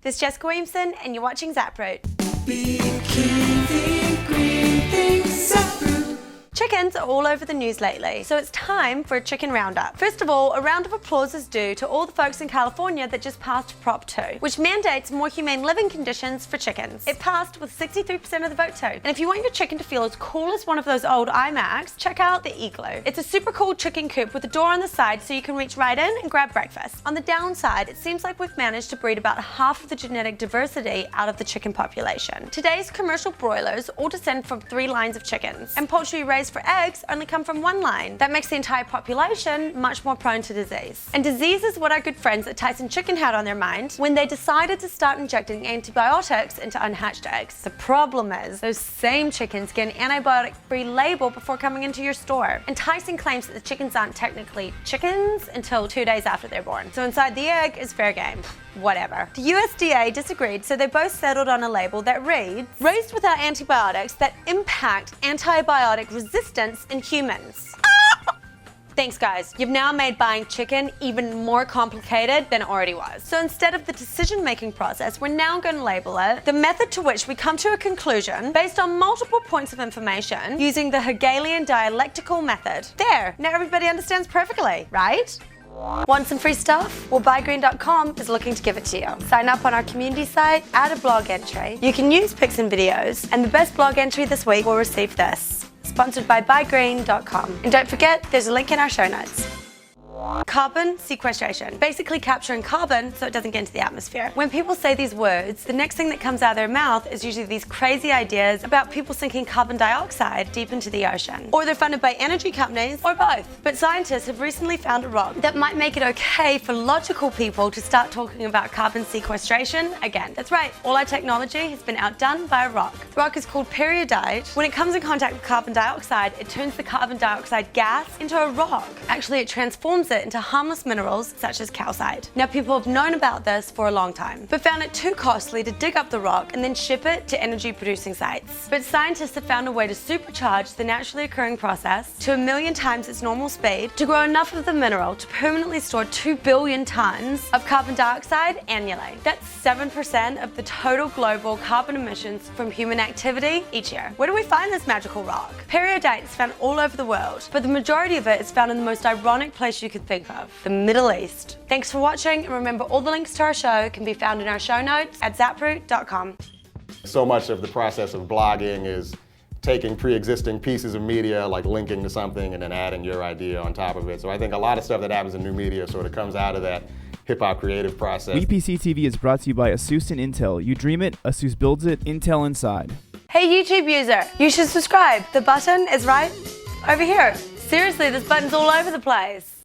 This is Jessica Williamson, and you're watching ZapRoot. Chickens are all over the news lately, so it's time for a chicken roundup. First of all, a round of applause is due to all the folks in California that just passed Prop 2, which mandates more humane living conditions for chickens. It passed with 63% of the vote too. And if you want your chicken to feel as cool as one of those old iMacs, check out the Igloo. It's a super cool chicken coop with a door on the side so you can reach right in and grab breakfast. On the downside, it seems like we've managed to breed about half of the genetic diversity out of the chicken population. Today's commercial broilers all descend from 3 lines of chickens, and poultry raised for eggs only come from 1 line. That makes the entire population much more prone to disease. And disease is what our good friends at Tyson Chicken had on their mind when they decided to start injecting antibiotics into unhatched eggs. The problem is, those same chickens get an antibiotic-free label before coming into your store. And Tyson claims that the chickens aren't technically chickens until 2 days after they're born. So inside the egg is fair game. Whatever. The USDA disagreed, so they both settled on a label that reads, raised without antibiotics that impact antibiotic resistance in humans. Thanks guys, you've now made buying chicken even more complicated than it already was. So instead of the decision-making process, we're now going to label it the method to which we come to a conclusion based on multiple points of information using the Hegelian dialectical method. There, now everybody understands perfectly, right? Want some free stuff? Well, buygreen.com is looking to give it to you. Sign up on our community site, add a blog entry. You can use pics and videos, and the best blog entry this week will receive this. Sponsored by buygreen.com. And don't forget, there's a link in our show notes. Carbon sequestration. Basically capturing carbon so it doesn't get into the atmosphere. When people say these words, the next thing that comes out of their mouth is usually these crazy ideas about people sinking carbon dioxide deep into the ocean. Or they're funded by energy companies, or both. But scientists have recently found a rock that might make it okay for logical people to start talking about carbon sequestration again. That's right, all our technology has been outdone by a rock. The rock is called periodite. When it comes in contact with carbon dioxide, it turns the carbon dioxide gas into a rock. Actually, it transforms it into harmless minerals such as calcite. Now, people have known about this for a long time, but found it too costly to dig up the rock and then ship it to energy producing sites. But scientists have found a way to supercharge the naturally occurring process to 1,000,000 times its normal speed to grow enough of the mineral to permanently store 2 billion tons of carbon dioxide annually. That's 7% of the total global carbon emissions from human activity each year. Where do we find this magical rock? Periodite is found all over the world, but the majority of it is found in the most ironic place you could think of, the Middle East. Thanks for watching, and remember all the links to our show can be found in our show notes at ZapRoot.com. So much of the process of blogging is taking pre-existing pieces of media, like linking to something and then adding your idea on top of it. So I think a lot of stuff that happens in new media sort of comes out of that hip-hop creative process. VPC TV is brought to you by ASUS and Intel. You dream it, ASUS builds it, Intel inside. Hey YouTube user, you should subscribe. The button is right over here. Seriously, this button's all over the place.